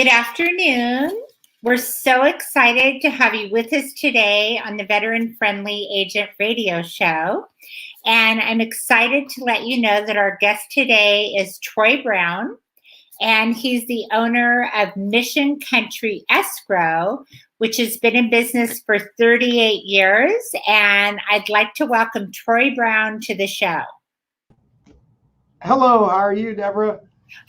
Good afternoon. We're so excited to have you with us today on the Veteran Friendly Agent Radio Show. And I'm excited to let you know that our guest today is Troy Brown, and he's the owner of Mission Country Escrow, which has been in business for 38 years. And I'd like to welcome Troy Brown to the show. Hello, how are you, Deborah?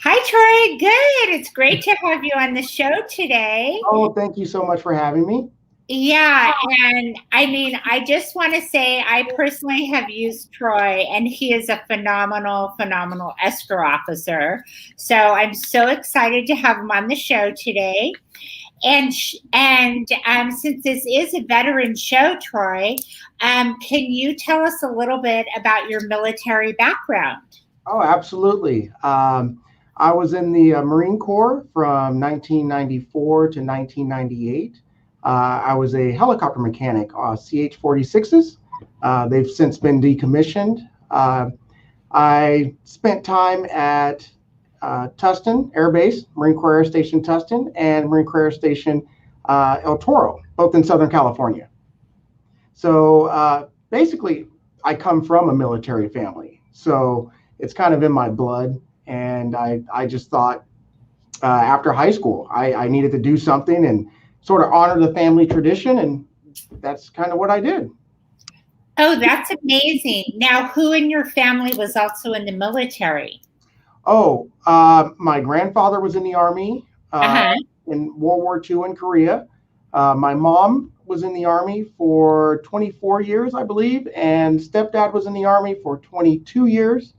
Hi, Troy. Good. It's great to have you on the show today. Oh, thank you so much for having me. Yeah, and I just want to say I personally have used Troy, and he is a phenomenal escrow officer. So I'm so excited to have him on the show today. And since this is a veteran show, Troy, can you tell us a little bit about your military background? Oh, absolutely. I was in the Marine Corps from 1994 to 1998. I was a helicopter mechanic, CH-46s. They've since been decommissioned. I spent time at Tustin Air Base, Marine Corps Air Station Tustin, and Marine Corps Air Station El Toro, both in Southern California. So basically, I come from a military family. So it's kind of in my blood. And I just thought after high school, I needed to do something and sort of honor the family tradition. And that's kind of what I did. Oh, that's amazing. Now, who in your family was also in the military? Oh, my grandfather was in the Army in World War II in Korea. My mom was in the Army for 24 years, I believe. And stepdad was in the Army for 22 years.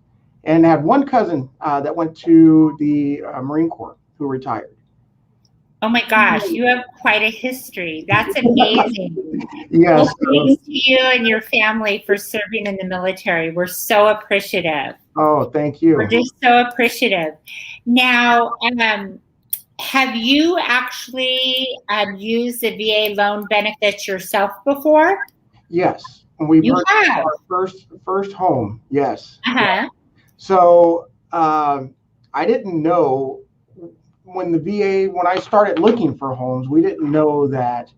And had one cousin that went to the Marine Corps who retired. Oh my gosh, you have quite a history. That's amazing. Yes. Well, thanks to you and your family for serving in the military. We're so appreciative. Oh, thank you. We're just so appreciative. Now, have you actually used the VA loan benefits yourself before? Yes. We purchased our first home. Yes. So I didn't know when I started looking for homes, we didn't know that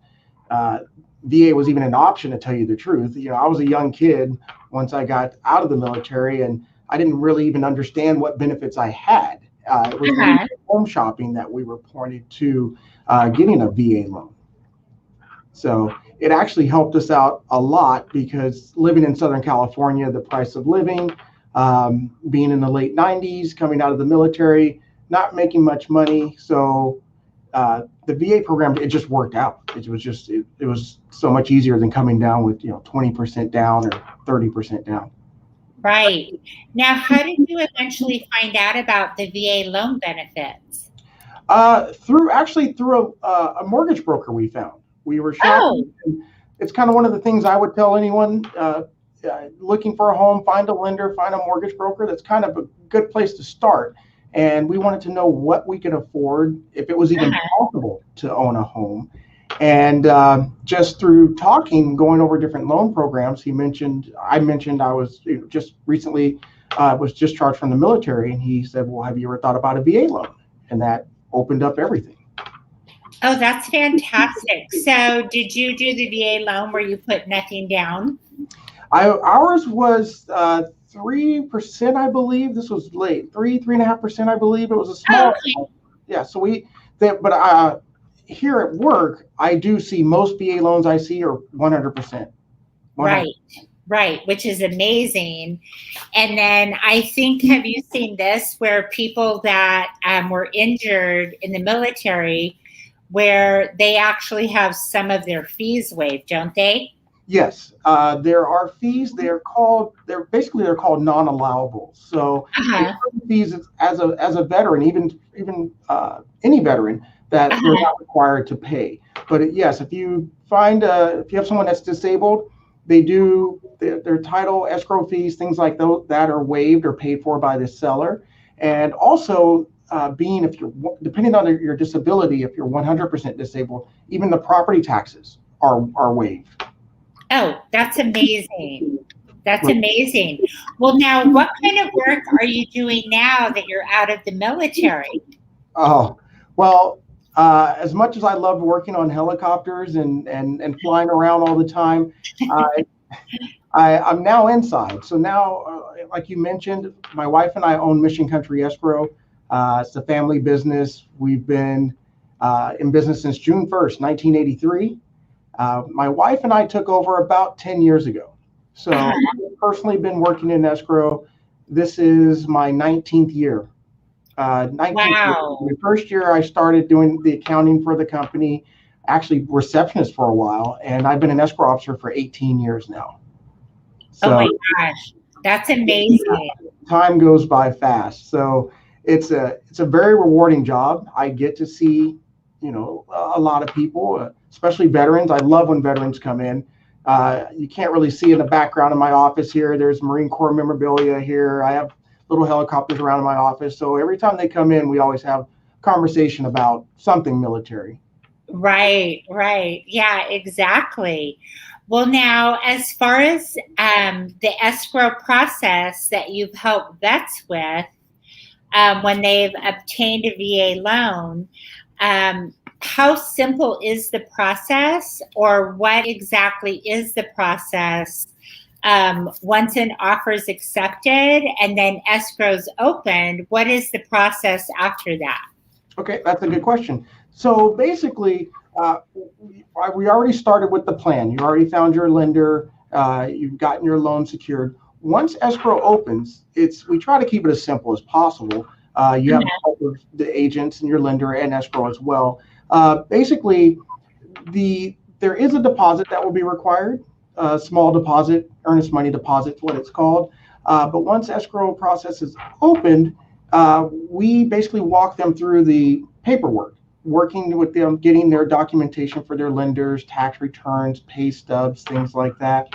VA was even an option, to tell you the truth. You know, I was a young kid once I got out of the military, and I didn't really even understand what benefits I had. It was home shopping that we were pointed to getting a VA loan. So it actually helped us out a lot because living in Southern California, the price of living, being in the late 90s, coming out of the military, not making much money. So the VA program, it just worked out. It was so much easier than coming down with 20% down or 30% down. Right. Now, how did you eventually find out about the VA loan benefits? Through a mortgage broker we found. We were shopping. And it's kind of one of the things I would tell anyone looking for a home: find a lender, find a mortgage broker. That's kind of a good place to start. And we wanted to know what we could afford, if it was even possible to own a home. And just through talking, going over different loan programs, I mentioned I was just recently was discharged from the military, and he said, "Well, have you ever thought about a VA loan?" And that opened up everything. Oh, that's fantastic. So did you do the VA loan where you put nothing down? Ours was 3%, I believe. This was late, 3.5%, I believe. It was a small. Yeah. So but here at work, I do see most VA loans I see are 100%. Right, which is amazing. And then I think, have you seen this, where people that were injured in the military, where they actually have some of their fees waived, don't they? Yes, there are fees. They're called non-allowables. So fees as a veteran, even any veteran, that they're not required to pay. But yes, if you have someone that's disabled, they do their title, escrow fees, things like that are waived or paid for by the seller. And also, depending on your disability, if you're 100% disabled, even the property taxes are waived. Oh, that's amazing. That's amazing. Well, now, what kind of work are you doing now that you're out of the military? Oh, well, As much as I love working on helicopters and flying around all the time, I'm now inside. So now, like you mentioned, my wife and I own Mission Country Escrow. It's a family business. We've been in business since June 1st, 1983. My wife and I took over about 10 years ago. So I've personally been working in escrow. This is my 19th year. 19th Wow. year. The first year I started doing the accounting for the company, actually receptionist for a while, and I've been an escrow officer for 18 years now. So, oh my gosh, that's amazing. Time goes by fast. So it's a very rewarding job. I get to see, a lot of people, especially veterans. I love when veterans come in. You can't really see in the background of my office here. There's Marine Corps memorabilia here. I have little helicopters around in my office. So every time they come in, we always have conversation about something military. Right. Yeah, exactly. Well, now, as far as the escrow process that you've helped vets with when they've obtained a VA loan, how simple is the process, or what exactly is the process once an offer is accepted and then escrow's opened? What is the process after that? Okay, that's a good question. So basically, we already started with the plan. You already found your lender. You've gotten your loan secured. Once escrow opens, we try to keep it as simple as possible. You have help with the agents and your lender and escrow as well. Basically, there is a deposit that will be required, a small deposit, earnest money deposit, what it's called. But once escrow process is opened, we basically walk them through the paperwork, working with them, getting their documentation for their lenders, tax returns, pay stubs, things like that.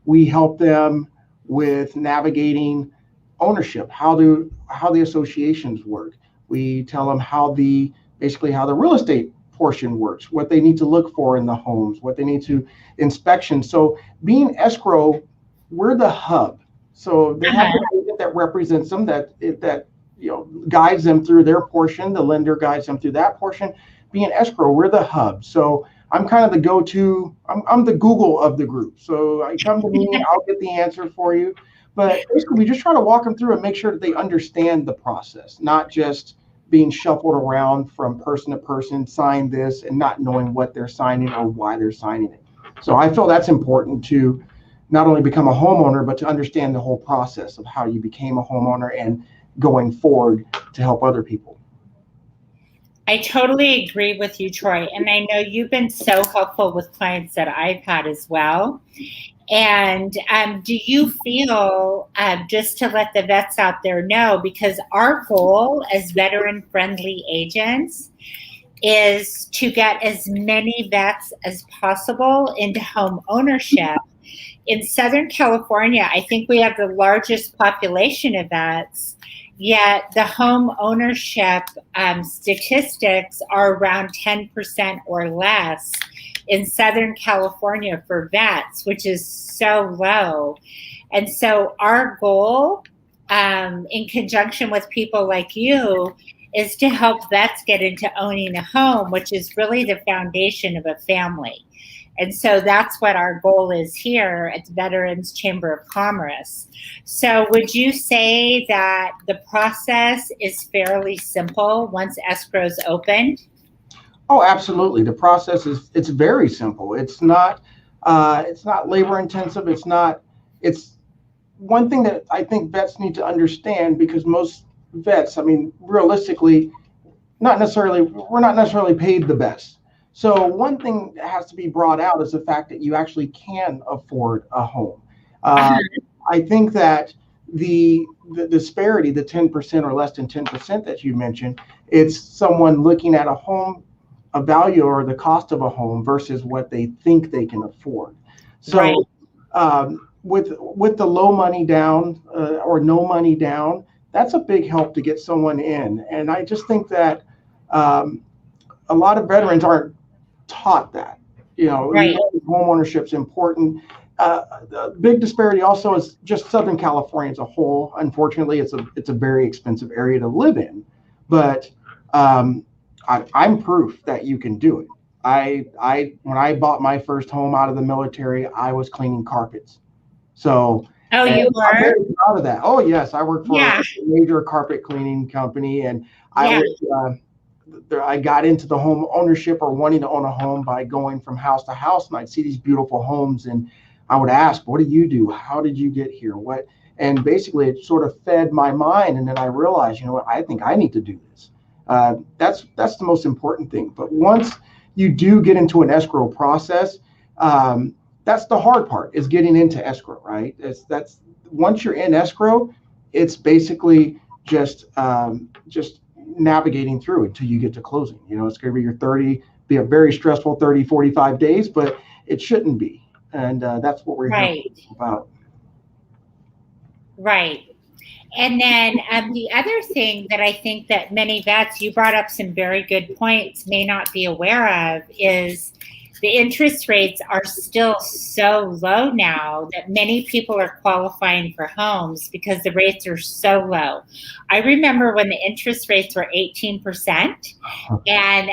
We help them with navigating ownership, how the associations work. We tell them how the real estate portion works, what they need to look for in the homes, what they need to inspection. So being escrow, we're the hub. So they have an agent that represents them, that guides them through their portion. The lender guides them through that portion. Being escrow, we're the hub. So I'm kind of the go-to. I'm the Google of the group. So I come to me, I'll get the answer for you. But basically, we just try to walk them through and make sure that they understand the process, not just being shuffled around from person to person, sign this, and not knowing what they're signing or why they're signing it. So I feel that's important to not only become a homeowner, but to understand the whole process of how you became a homeowner and going forward to help other people. I totally agree with you, Troy. And I know you've been so helpful with clients that I've had as well. And do you feel, just to let the vets out there know, because our goal as veteran-friendly agents is to get as many vets as possible into home ownership. In Southern California, I think we have the largest population of vets, yet the home ownership statistics are around 10% or less in Southern California for vets, which is so low. And so our goal, in conjunction with people like you, is to help vets get into owning a home, which is really the foundation of a family. And so that's what our goal is here at the Veterans Chamber of Commerce. So would you say that the process is fairly simple once escrow's opened? Oh, absolutely. The process it's very simple. It's not labor intensive. It's one thing that I think vets need to understand, because most vets, realistically, we're not necessarily paid the best. So one thing that has to be brought out is the fact that you actually can afford a home. I think that the disparity, the 10% or less than 10% that you mentioned, it's someone looking at a home, a value or the cost of a home versus what they think they can afford. So right. With the low money down or no money down, that's a big help to get someone in. And I just think that a lot of veterans aren't taught that. Right. Home ownership is important. The big disparity also is just Southern California as a whole. Unfortunately, it's a very expensive area to live in. But I'm proof that you can do it. When I bought my first home out of the military, I was cleaning carpets. So you were? I'm very proud of that. Oh yes, I worked for a major carpet cleaning company, and I got into the home ownership or wanting to own a home by going from house to house, and I'd see these beautiful homes, and I would ask, "What do you do? How did you get here? What?" And basically, it sort of fed my mind, and then I realized, you know what? I think I need to do this. That's the most important thing. But once you do get into an escrow process, that's the hard part, is getting into escrow, right? That's once you're in escrow, it's basically just navigating through until you get to closing. You know, it's going to be a very stressful 30, 45 days, but it shouldn't be. And that's what we're here about. Right. And then the other thing that I think that many vets, you brought up some very good points, may not be aware of, is the interest rates are still so low now that many people are qualifying for homes because the rates are so low. I remember when the interest rates were 18%, and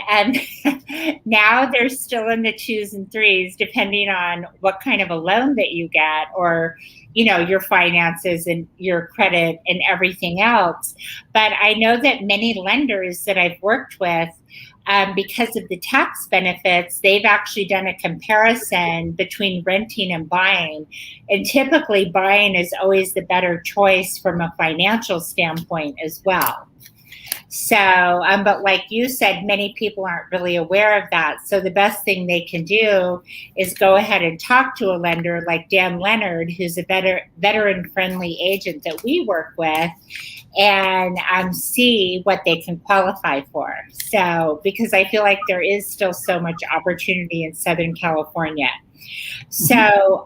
now they're still in the 2s and 3s, depending on what kind of a loan that you get, or you know, your finances and your credit and everything else. But I know that many lenders that I've worked with, because of the tax benefits, they've actually done a comparison between renting and buying. And typically buying is always the better choice from a financial standpoint as well. So, but like you said, many people aren't really aware of that. So the best thing they can do is go ahead and talk to a lender like Dan Leonard, who's a veteran-friendly agent that we work with, and see what they can qualify for. So, because I feel like there is still so much opportunity in Southern California. So,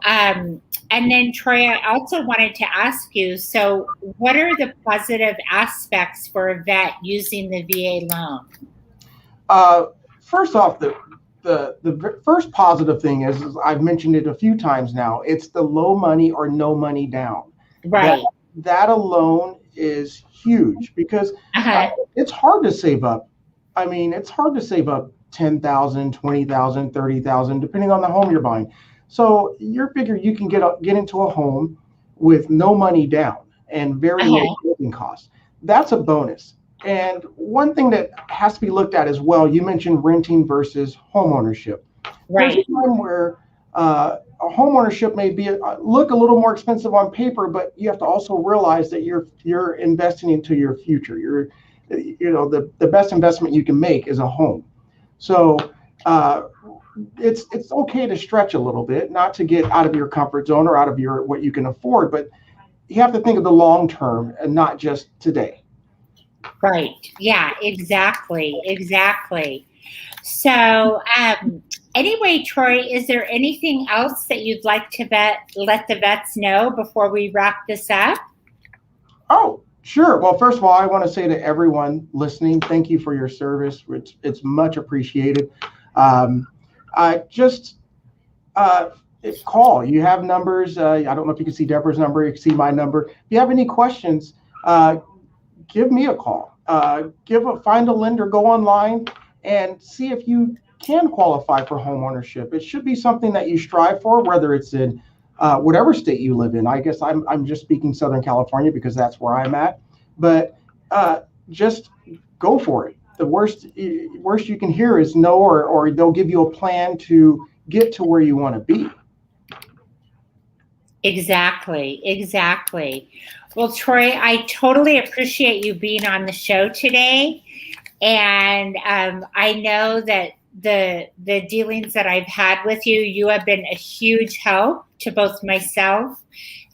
and then Troy, I also wanted to ask you, so what are the positive aspects for a vet using the VA loan? First off, the first positive thing is I've mentioned it a few times now. It's the low money or no money down. Right. That alone is huge because it's hard to save up. I mean, it's hard to save up $10,000, $20,000, $30,000, depending on the home you're buying. So you're figure you can get into a home with no money down and very low closing costs. That's a bonus. And one thing that has to be looked at as well, you mentioned renting versus home ownership. Right. There's a time where a home ownership may look a little more expensive on paper, but you have to also realize that you're investing into your future. The best investment you can make is a home. So it's okay to stretch a little bit, not to get out of your comfort zone or out of what you can afford, but you have to think of the long term and not just today. Right. Yeah, exactly. So anyway, Troy, is there anything else that you'd like to let the vets know before we wrap this up? Oh, sure. Well, first of all, I want to say to everyone listening, thank you for your service. It's much appreciated. Just call. You have numbers. I don't know if you can see Deborah's number. You can see my number. If you have any questions, give me a call. Find a lender, go online, and see if you can qualify for home ownership. It should be something that you strive for, whether it's in whatever state you live in. I guess I'm just speaking Southern California because that's where I'm at. But just go for it. The worst you can hear is no, or they'll give you a plan to get to where you want to be. Exactly. Well, Troy, I totally appreciate you being on the show today. And I know that the dealings that I've had with you, you have been a huge help to both myself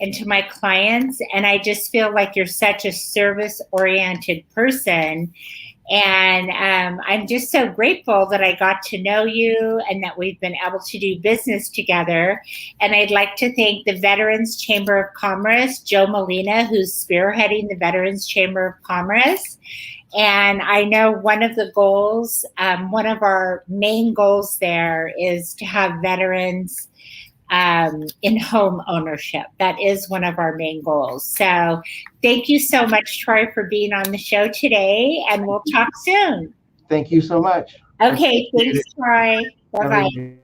and to my clients. And I just feel like you're such a service-oriented person. And I'm just so grateful that I got to know you and that we've been able to do business together. And I'd like to thank the Veterans Chamber of Commerce, Joe Molina, who's spearheading the Veterans Chamber of Commerce. And I know one of the goals, one of our main goals there is to have veterans in home ownership. That is one of our main goals. So thank you so much, Troy, for being on the show today, and we'll talk soon. Thank you so much. Okay, thanks, Troy. Bye-bye.